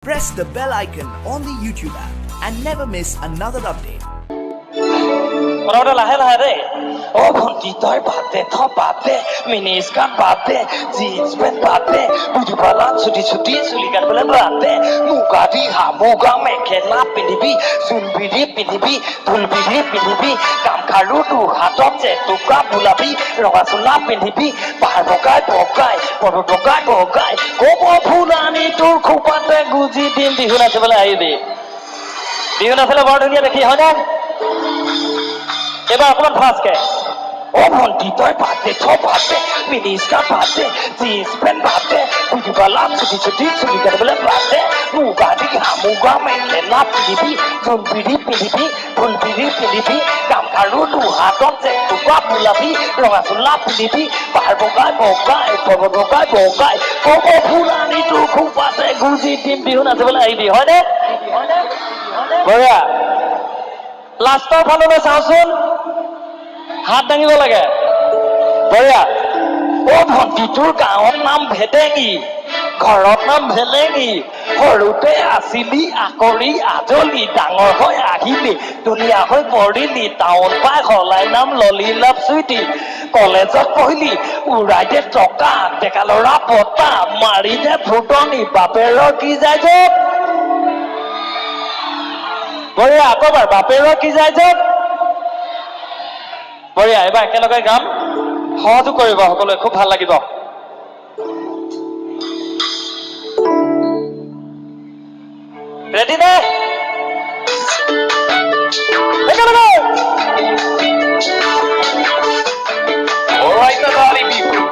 Press the bell icon on the YouTube app and never miss another update. Orang lahe lahe deh. Oh bonti toy bate, top bate, mini skirt bate, jeans pant bate, baju balan sudi sulikan bulan bate, muka diha muka mekela pinibi, sunbiri pinibi, tulbiri pinibi, kam kalu tu hatom je tuka bulabi, roga sula pinibi, bahar bogai, poro bogai, kobo phulani tur khupate guji dim dihuna sebala ahi de. Dihuna sebala bor dunia dekhi হয় না? এবার অকমান ফাঁসকে ও ভন্টি তই বাদে ছ বাদে mini skirt বাদে jeans pant বাদে বুঝি বালা ছুটি চুলিকার বলে বাদে মুগা দিঘা মুগা মেখেলা পিন্ধিবি জোনবিৰি পিন্ধিবি ঢোলবিৰি পিন্ধিবি গামখাৰু হাতত যে টুকুৰা বোলাবি ৰঙা চোলা পিন্ধিবি পাহাৰ বগাই পৰ্বত বগাই কব ফুলানি তোৰ খোপাতে গুজি দিম বিহু নাচিবলৈ আহিবি হয়নে বঢ়িয়া লাষ্টৰ ফাললৈ চাওঁচোন হাত দাঙিব লাগে বঢ়িয়া অ ভন্টি তোৰ গাঁৱৰ নাম ভেটেঙি ঘৰত নাম ভেলেঙি সৰুতে আছিলি আকৰি আজলি ডাঙৰ হৈ আহিলি ধুনীয়া হৈ পৰিলি টাউন পাই সলাই নাম ললি লাভ চুইটি কলেজত পঢ়িলি উৰাই দে টকা ডেকা ল'ৰা পতা মাৰি দে ফুটনি বাপেৰৰ কি যায় যত বঢ়িয়া আকবাৰ বাপেৰৰ কি যায় যত বঢ়িয়া এবাৰ একেলগে গাম সহযোগ কৰিব সকলোৱে খুব ভাল লাগিব ৰেডি নে একেলগে Alright, the party people.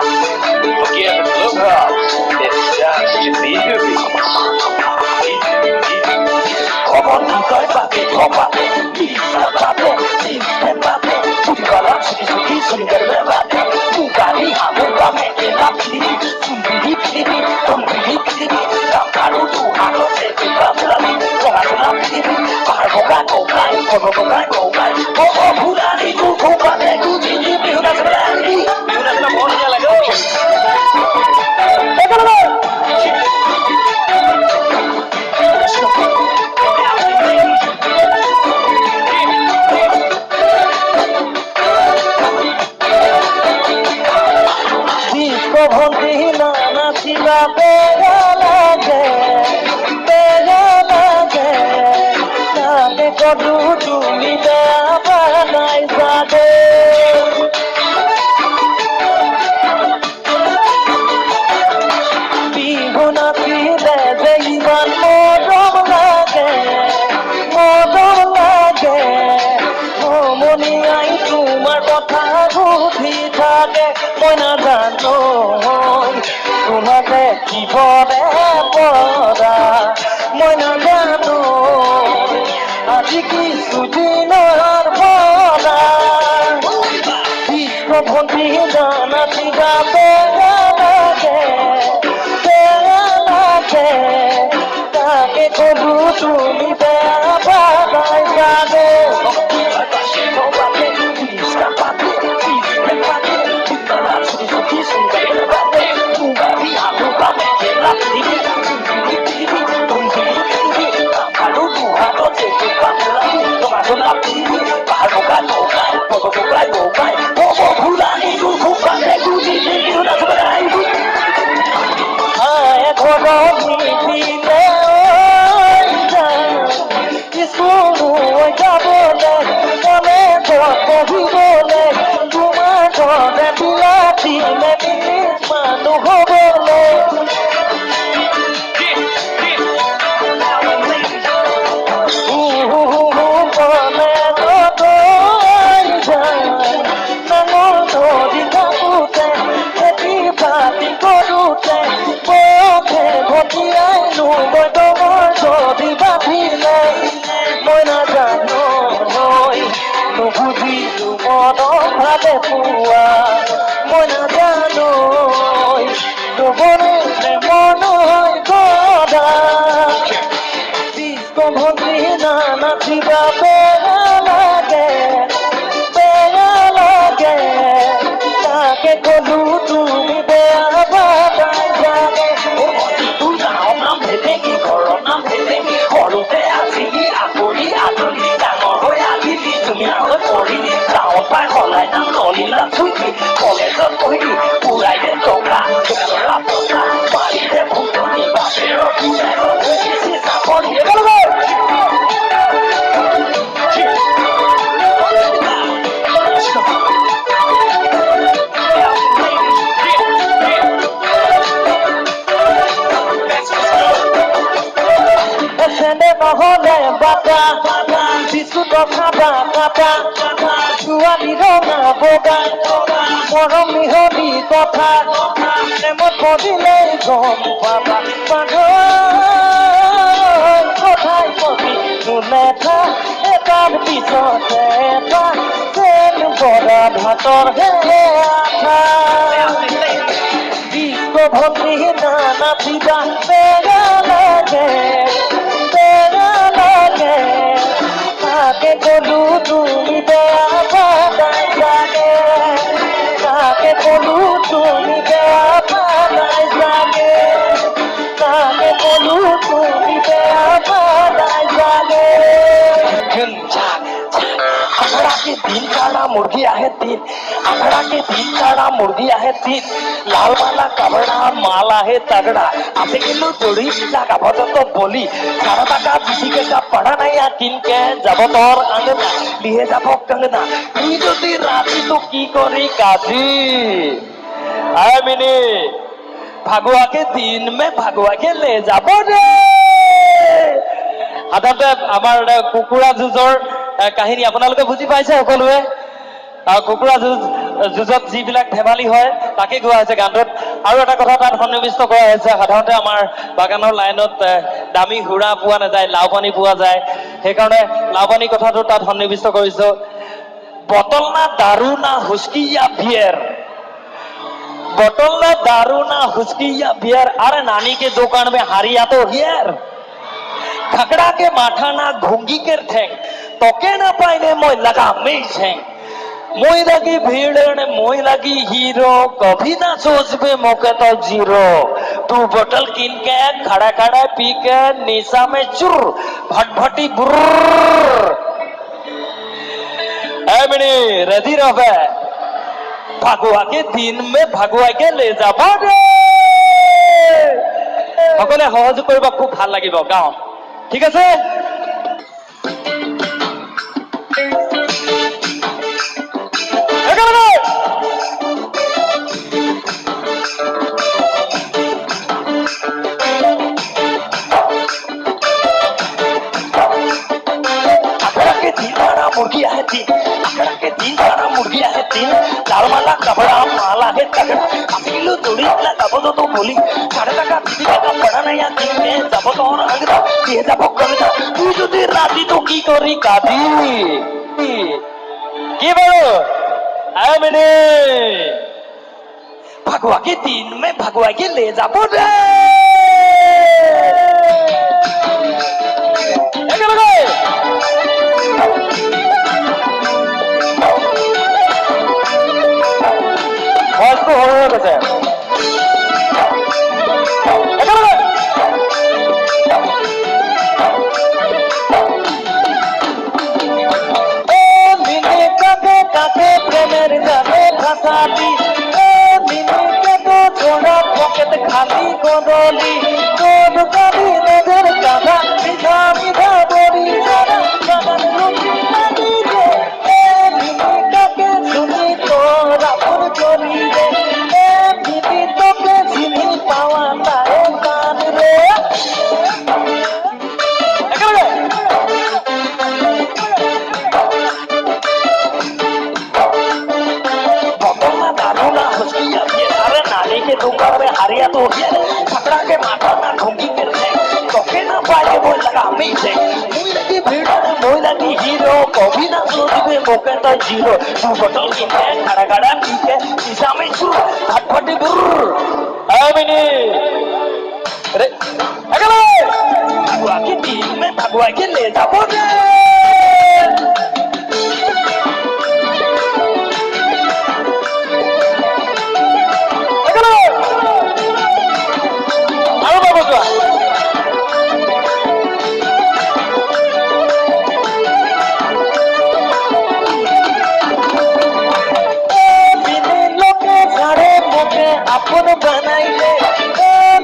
Forget the clubhouse. It's just to be happy. Come on, toi bate, top bate, pizza bate, jeans pant bate, booty bala, sulikan bate, muka diha muka mekela pinibi, sunbiri pinibi, tonbiri pinibi, gamkaru hatot je tuka bulabi, ronga sula pinibi, bahar bogai, poro bogai, kobo phulani tur khupate guji dim bihu naciবলৈ আহিবি বিহু নাচিবলৈ বৰ ধুনীয়া লাগে একেলগে ভন্টি নাচিবা বেয়া লাগে তাতে কদু তুমি বেয়া বানাই যাদে বিহু নাচিলে যে ইমান মৰম লাগে মনিয়াই তোমাৰ কথা সুধি থাকে মই নাজানো তোমাকে কিবৰে পৰা মই নাজানো আজি কিছুদিনৰ পৰা ভন্টি নাচিবা বেয়া লাগে তাকে কলো তুমি বেয়া পাবাই যাবে নাচিবা বেয়া লাগে তাকে কলো তুমি বেয়া বাবাই যাবে তোৰ গাঁৱৰ নাম ভেটেঙি ঘৰৰ নাম নহলে বাটা বিস্কুটৰ খাবা কাটা ছোৱালী ৰঙা বগা মৰম মিহলি কথা প্ৰেমত পদিলেই গম পাবা কথাই পতি নুলেঠা এটাৰ পিছতে এটা চেন বৰা ভাতৰ হে আঠা disco ভর্তি না নাচিবা বেগা লাগে কাকে বলু তুমি বেয়া পাতাই জাগে কাকে বলু তুমি বেয়া পাতাই জাগে কাকে বলু তুমি বেয়া পাতাই জাগে आखड़ा के तीन काड़ा मुर्गी आहे तीन आखड़ा के तीन काड़ा मुर्गी आहे तीन लाल वाला कबड़ा माल आहे तगड़ा असे गेलो जोड़ी जागा तो बोली सारा टाका बिजी के का पड़ा नहीं या किन के जब तोर अंगना लिए जाबो कंगना তুই যদি রাতি তো কি করি কাজি আয় মিনি ভাগুয়া के दिन में भागुआ के ले যাব রে সাধাৰণতে আমাৰ কুকুৰা যুঁজৰ কাহিনী আপোনালোকে বুজি পাইছে সকলোৱে কুকুৰা যুঁজত যিবিলাক ধেমালি হয় তাকে গোৱা হৈছে গানটোত আৰু এটা কথা তাত সন্নিৱিষ্ট কৰা হৈছে সাধাৰণতে আমাৰ বাগানৰ লাইনত দামী হুৰা পোৱা নাযায় লাও পানী পোৱা যায় সেইকাৰণে লাও পানী কথাটো তাত সন্নিৱিষ্ট কৰিছো বটল না দাৰু না হুস্কি या बियर बोतल ना दारू ना हुस्की या बियर अरे नानी के दुकान में हारिया तो हियर खकड़ा के माथा ना घुंगी के ठेंग तोके ना पाइने मोय लगा में ठेंग मोय लगी भीड़ ने मोय लगी हीरो कभी ना सोचबे मौके तो जीरो तू बोतल किन के खड़ा खड़ा पी के निशा में चुर भटभटी बुर्र ए मिनी रेडी रहे भागुआ के दिन में भागुआ के ले যাব रे সকলে সহযোগ কৰিব খুব ভাল লাগিব গাঁও ঠিক আছে मुर्गी आहे तीन आखड़ा के तीन सारा मुर्गी आहे तीन लाल वाला कपड़ा माल आहे तगड़ा अकेलो जोड़ी ला दबो तो बोली साढ़े टाका बिजी का पड़ा नहीं या तीन में दबो तो और अंगदा ये दबो करदा तू যদি রাতি তো কি করি কাদি কি বলো আয় মেনে भगवा के दिन में भगवा के ले যাবো রে खाली गोदली गोद कभी नजर काधा मिठा मिठा बोली जरा बदन रुकी नदी जे ए मिनी के सुनी तो रापुर चोली जे ए मिनी तो के सिनी पावा ताए कान रे बबला दारू ना हुस्की अरे नानी के दुकान में हारिया तो खतरा के माथा ना घूंगी करते तोके ना पाए वो लगा में से मुई लगी भीड़ मुई लगी हीरो कभी ना सोचबे मौके तो जीरो तू बोतल की है खड़ा खड़ा पी के शीशा में छू फटफटी बुर्र आ मिनी अरे अगले भगवा के दिन में भगवा के ले जाबो रे अपन बनाइले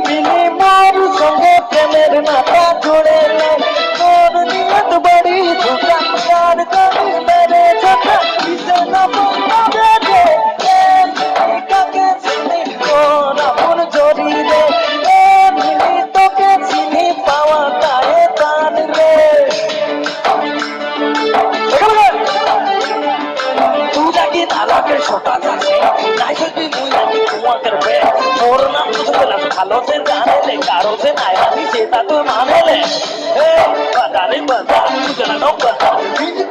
मिली मोर संगे प्रेमेर नाता जोड़ेले मोर नियत बड़ी ভালোতে জানেলে কারোতে নাই আমি যেটা তো মানেলে বাজারে বাজা সুতরাং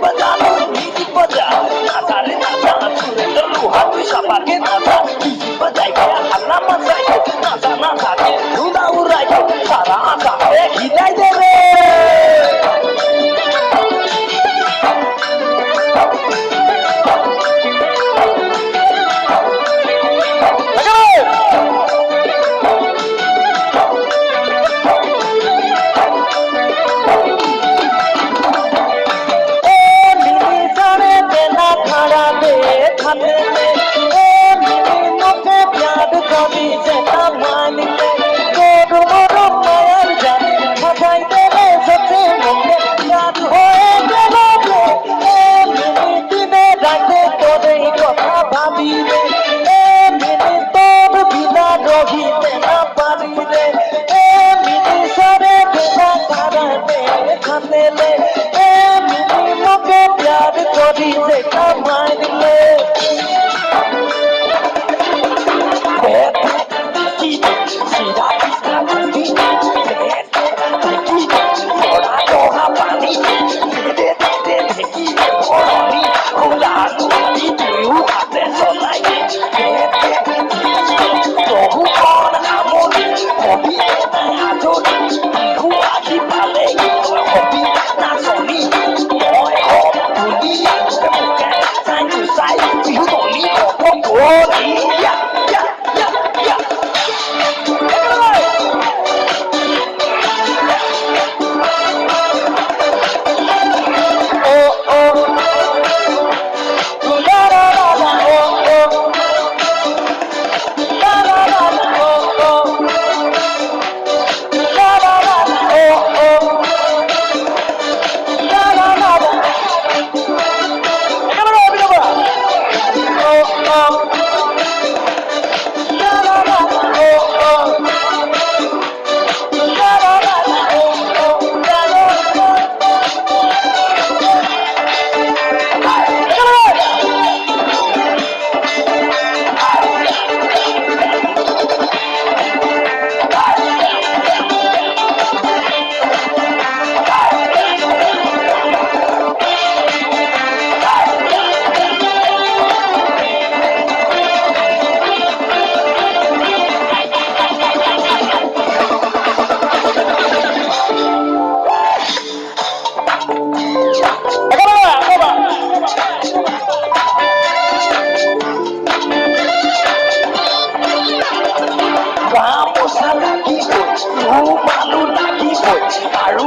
বাজা মিউজিক বাজা নাচারে নাচা সুরেন্দ্র লোহা তুই সাপাকে নাচা মিউজিক বাজাই হাল্লা মাচাই নাচা না থাকে উড়া উড়াই সারা আকাশে হিলাই দেবে Hãy subscribe cho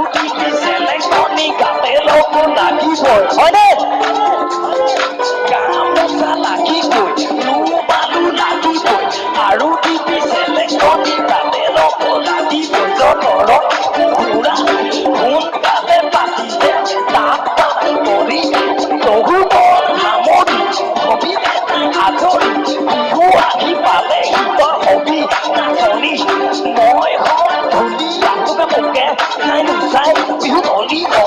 kênh Ghiền Mì Gõ để không bỏ lỡ